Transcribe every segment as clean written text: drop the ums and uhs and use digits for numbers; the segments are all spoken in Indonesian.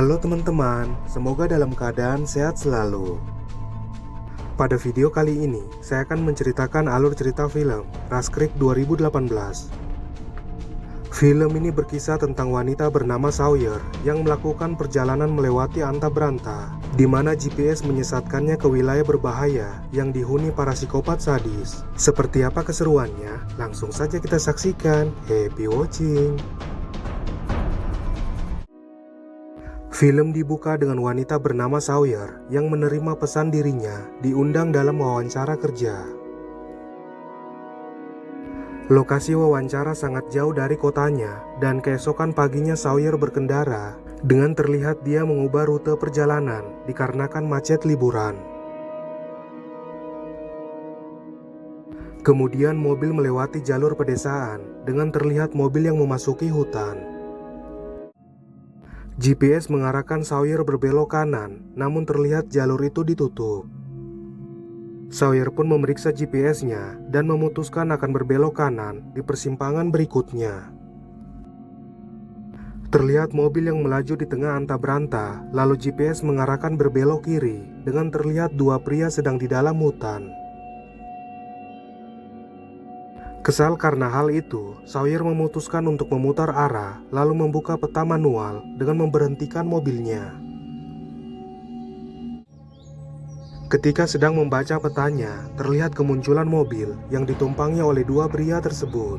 Halo teman-teman, semoga dalam keadaan sehat selalu. Pada video kali ini, saya akan menceritakan alur cerita film Rush Creek 2018. Film ini berkisah tentang wanita bernama Sawyer yang melakukan perjalanan melewati Anta Beranta, di mana GPS menyesatkannya ke wilayah berbahaya yang dihuni para psikopat sadis. Seperti apa keseruannya? Langsung saja kita saksikan. Happy watching! Film dibuka dengan wanita bernama Sawyer yang menerima pesan dirinya diundang dalam wawancara kerja. Lokasi wawancara sangat jauh dari kotanya, dan keesokan paginya Sawyer berkendara dengan terlihat dia mengubah rute perjalanan dikarenakan macet liburan. Kemudian mobil melewati jalur pedesaan dengan terlihat mobil yang memasuki hutan. GPS mengarahkan Sawyer berbelok kanan, namun terlihat jalur itu ditutup. Sawyer pun memeriksa GPS-nya dan memutuskan akan berbelok kanan di persimpangan berikutnya. Terlihat mobil yang melaju di tengah Anta Beranta, lalu GPS mengarahkan berbelok kiri dengan terlihat dua pria sedang di dalam hutan. Kesal karena hal itu, Sawyer memutuskan untuk memutar arah lalu membuka peta manual dengan memberhentikan mobilnya. Ketika sedang membaca petanya, terlihat kemunculan mobil yang ditumpangi oleh dua pria tersebut.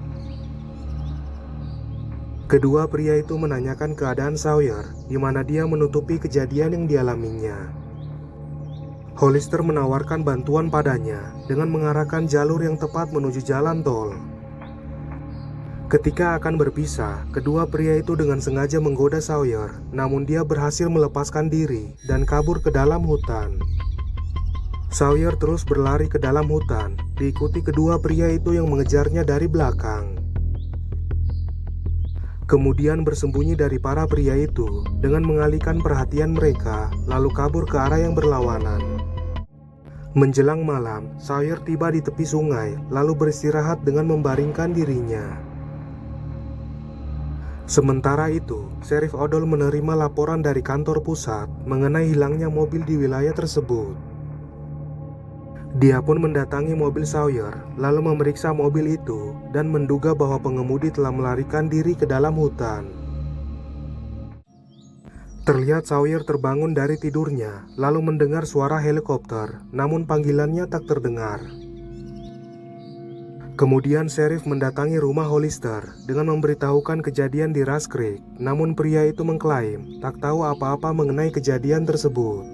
Kedua pria itu menanyakan keadaan Sawyer, di mana dia menutupi kejadian yang dialaminya. Hollister menawarkan bantuan padanya dengan mengarahkan jalur yang tepat menuju jalan tol. Ketika akan berpisah, kedua pria itu dengan sengaja menggoda Sawyer, namun dia berhasil melepaskan diri dan kabur ke dalam hutan. Sawyer terus berlari ke dalam hutan, diikuti kedua pria itu yang mengejarnya dari belakang. Kemudian bersembunyi dari para pria itu dengan mengalihkan perhatian mereka, lalu kabur ke arah yang berlawanan. Menjelang malam, Sawyer tiba di tepi sungai, lalu beristirahat dengan membaringkan dirinya. Sementara itu, Sheriff Odell menerima laporan dari kantor pusat mengenai hilangnya mobil di wilayah tersebut. Dia pun mendatangi mobil Sawyer, lalu memeriksa mobil itu dan menduga bahwa pengemudi telah melarikan diri ke dalam hutan. Terlihat Sawyer terbangun dari tidurnya, lalu mendengar suara helikopter, namun panggilannya tak terdengar. Kemudian Sheriff mendatangi rumah Hollister dengan memberitahukan kejadian di Rush Creek, namun pria itu mengklaim tak tahu apa-apa mengenai kejadian tersebut.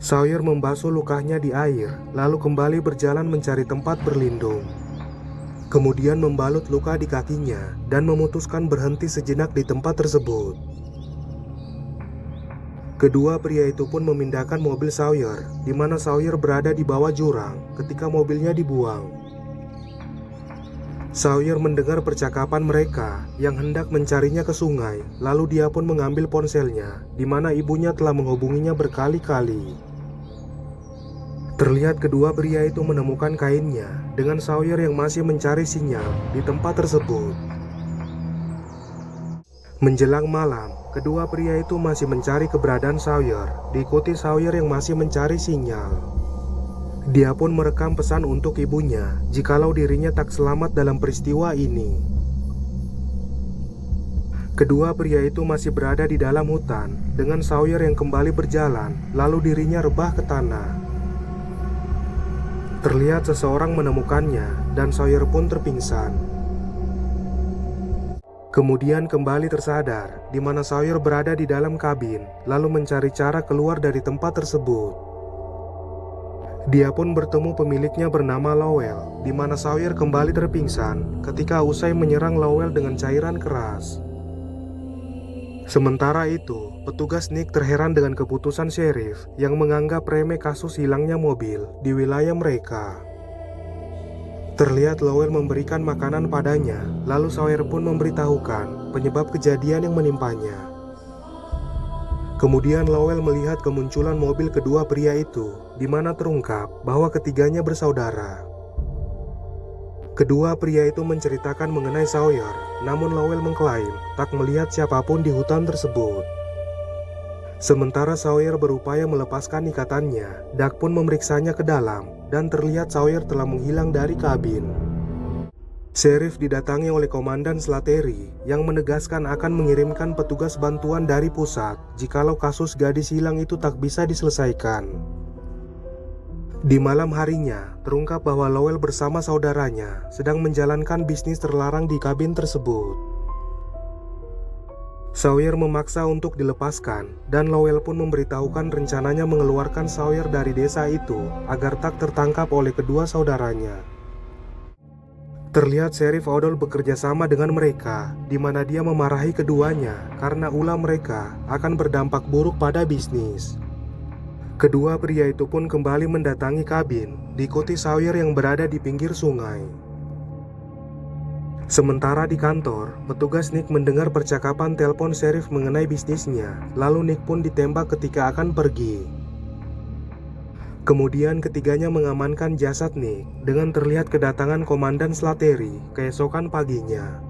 Sawyer membasuh lukanya di air, lalu kembali berjalan mencari tempat berlindung. Kemudian membalut luka di kakinya dan memutuskan berhenti sejenak di tempat tersebut. Kedua pria itu pun memindahkan mobil Sawyer, di mana Sawyer berada di bawah jurang ketika mobilnya dibuang. Sawyer mendengar percakapan mereka yang hendak mencarinya ke sungai, lalu dia pun mengambil ponselnya, di mana ibunya telah menghubunginya berkali-kali. Terlihat kedua pria itu menemukan kainnya dengan Sawyer yang masih mencari sinyal di tempat tersebut. Menjelang malam, kedua pria itu masih mencari keberadaan Sawyer, diikuti Sawyer yang masih mencari sinyal. Dia pun merekam pesan untuk ibunya jikalau dirinya tak selamat dalam peristiwa ini. Kedua pria itu masih berada di dalam hutan dengan Sawyer yang kembali berjalan, lalu dirinya rebah ke tanah. Terlihat seseorang menemukannya dan Sawyer pun terpingsan. Kemudian kembali tersadar, di mana Sawyer berada di dalam kabin, lalu mencari cara keluar dari tempat tersebut. Dia pun bertemu pemiliknya bernama Lowell, di mana Sawyer kembali terpingsan ketika usai menyerang Lowell dengan cairan keras. Sementara itu, petugas Nick terheran dengan keputusan sheriff yang menganggap remeh kasus hilangnya mobil di wilayah mereka. Terlihat Lowell memberikan makanan padanya, lalu Sawyer pun memberitahukan penyebab kejadian yang menimpanya. Kemudian Lowell melihat kemunculan mobil kedua pria itu, di mana terungkap bahwa ketiganya bersaudara. Kedua pria itu menceritakan mengenai Sawyer, namun Lowell mengklaim tak melihat siapapun di hutan tersebut. Sementara Sawyer berupaya melepaskan ikatannya, Doug pun memeriksanya ke dalam dan terlihat Sawyer telah menghilang dari kabin. Sheriff didatangi oleh Komandan Slattery yang menegaskan akan mengirimkan petugas bantuan dari pusat jikalau kasus gadis hilang itu tak bisa diselesaikan. Di malam harinya, terungkap bahwa Lowell bersama saudaranya sedang menjalankan bisnis terlarang di kabin tersebut. Sawyer memaksa untuk dilepaskan dan Lowell pun memberitahukan rencananya mengeluarkan Sawyer dari desa itu agar tak tertangkap oleh kedua saudaranya. Terlihat Sheriff O'Donnell bekerja sama dengan mereka, di mana dia memarahi keduanya karena ulah mereka akan berdampak buruk pada bisnis. Kedua pria itu pun kembali mendatangi kabin, diikuti Sawyer yang berada di pinggir sungai. Sementara di kantor, petugas Nick mendengar percakapan telepon Sheriff mengenai bisnisnya, lalu Nick pun ditembak ketika akan pergi. Kemudian ketiganya mengamankan jasad Nick dengan terlihat kedatangan Komandan Slattery keesokan paginya.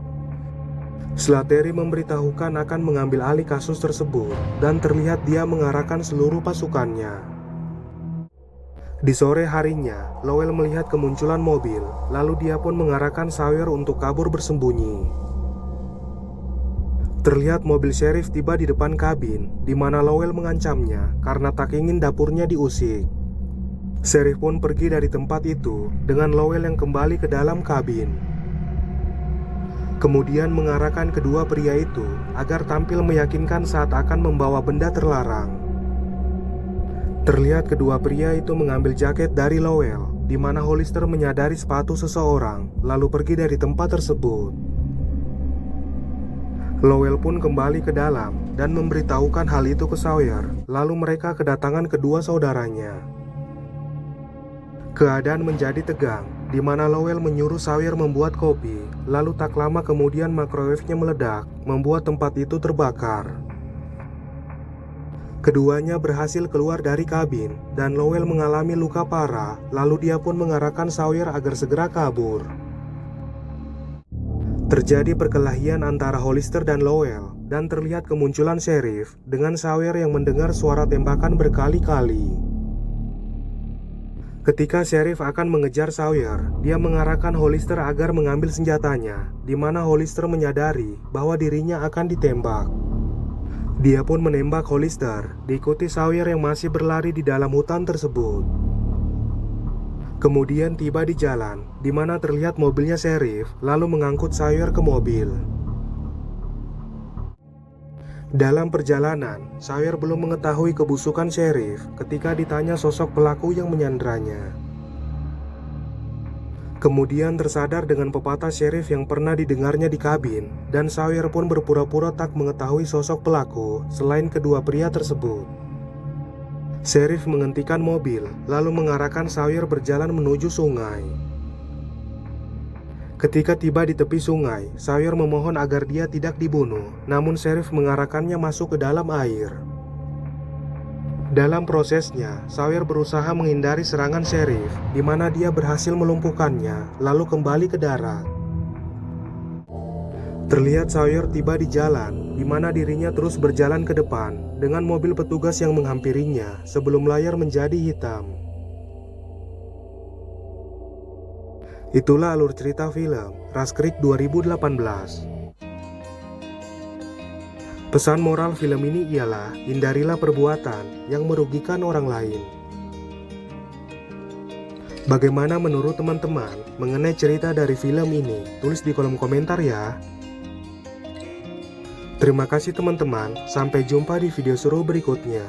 Slattery memberitahukan akan mengambil alih kasus tersebut dan terlihat dia mengarahkan seluruh pasukannya. Di sore harinya, Lowell melihat kemunculan mobil, lalu dia pun mengarahkan Sawyer untuk kabur bersembunyi. Terlihat mobil Sheriff tiba di depan kabin, di mana Lowell mengancamnya karena tak ingin dapurnya diusik. Sheriff pun pergi dari tempat itu dengan Lowell yang kembali ke dalam kabin. Kemudian mengarahkan kedua pria itu agar tampil meyakinkan saat akan membawa benda terlarang. Terlihat kedua pria itu mengambil jaket dari Lowell, di mana Hollister menyadari sepatu seseorang, lalu pergi dari tempat tersebut. Lowell pun kembali ke dalam dan memberitahukan hal itu ke Sawyer, lalu mereka kedatangan kedua saudaranya. Keadaan menjadi tegang, di mana Lowell menyuruh Sawyer membuat kopi, lalu tak lama kemudian microwave-nya meledak, membuat tempat itu terbakar. Keduanya berhasil keluar dari kabin, dan Lowell mengalami luka parah, lalu dia pun mengarahkan Sawyer agar segera kabur. Terjadi perkelahian antara Hollister dan Lowell, dan terlihat kemunculan Sheriff dengan Sawyer yang mendengar suara tembakan berkali-kali. Ketika Sheriff akan mengejar Sawyer, dia mengarahkan Hollister agar mengambil senjatanya, di mana Hollister menyadari bahwa dirinya akan ditembak. Dia pun menembak Hollister, diikuti Sawyer yang masih berlari di dalam hutan tersebut. Kemudian tiba di jalan, di mana terlihat mobilnya Sheriff, lalu mengangkut Sawyer ke mobil. Dalam perjalanan, Sawyer belum mengetahui kebusukan Sheriff ketika ditanya sosok pelaku yang menyandranya. Kemudian tersadar dengan pepatah Sheriff yang pernah didengarnya di kabin, dan Sawyer pun berpura-pura tak mengetahui sosok pelaku selain kedua pria tersebut. Sheriff menghentikan mobil, lalu mengarahkan Sawyer berjalan menuju sungai. Ketika tiba di tepi sungai, Sawyer memohon agar dia tidak dibunuh, namun Sheriff mengarahkannya masuk ke dalam air. Dalam prosesnya, Sawyer berusaha menghindari serangan Sheriff, di mana dia berhasil melumpuhkannya, lalu kembali ke darat. Terlihat Sawyer tiba di jalan, di mana dirinya terus berjalan ke depan, dengan mobil petugas yang menghampirinya sebelum layar menjadi hitam. Itulah alur cerita film Rust Creek 2018. Pesan moral film ini ialah hindarilah perbuatan yang merugikan orang lain. Bagaimana menurut teman-teman mengenai cerita dari film ini? Tulis di kolom komentar ya. Terima kasih teman-teman, sampai jumpa di video seru berikutnya.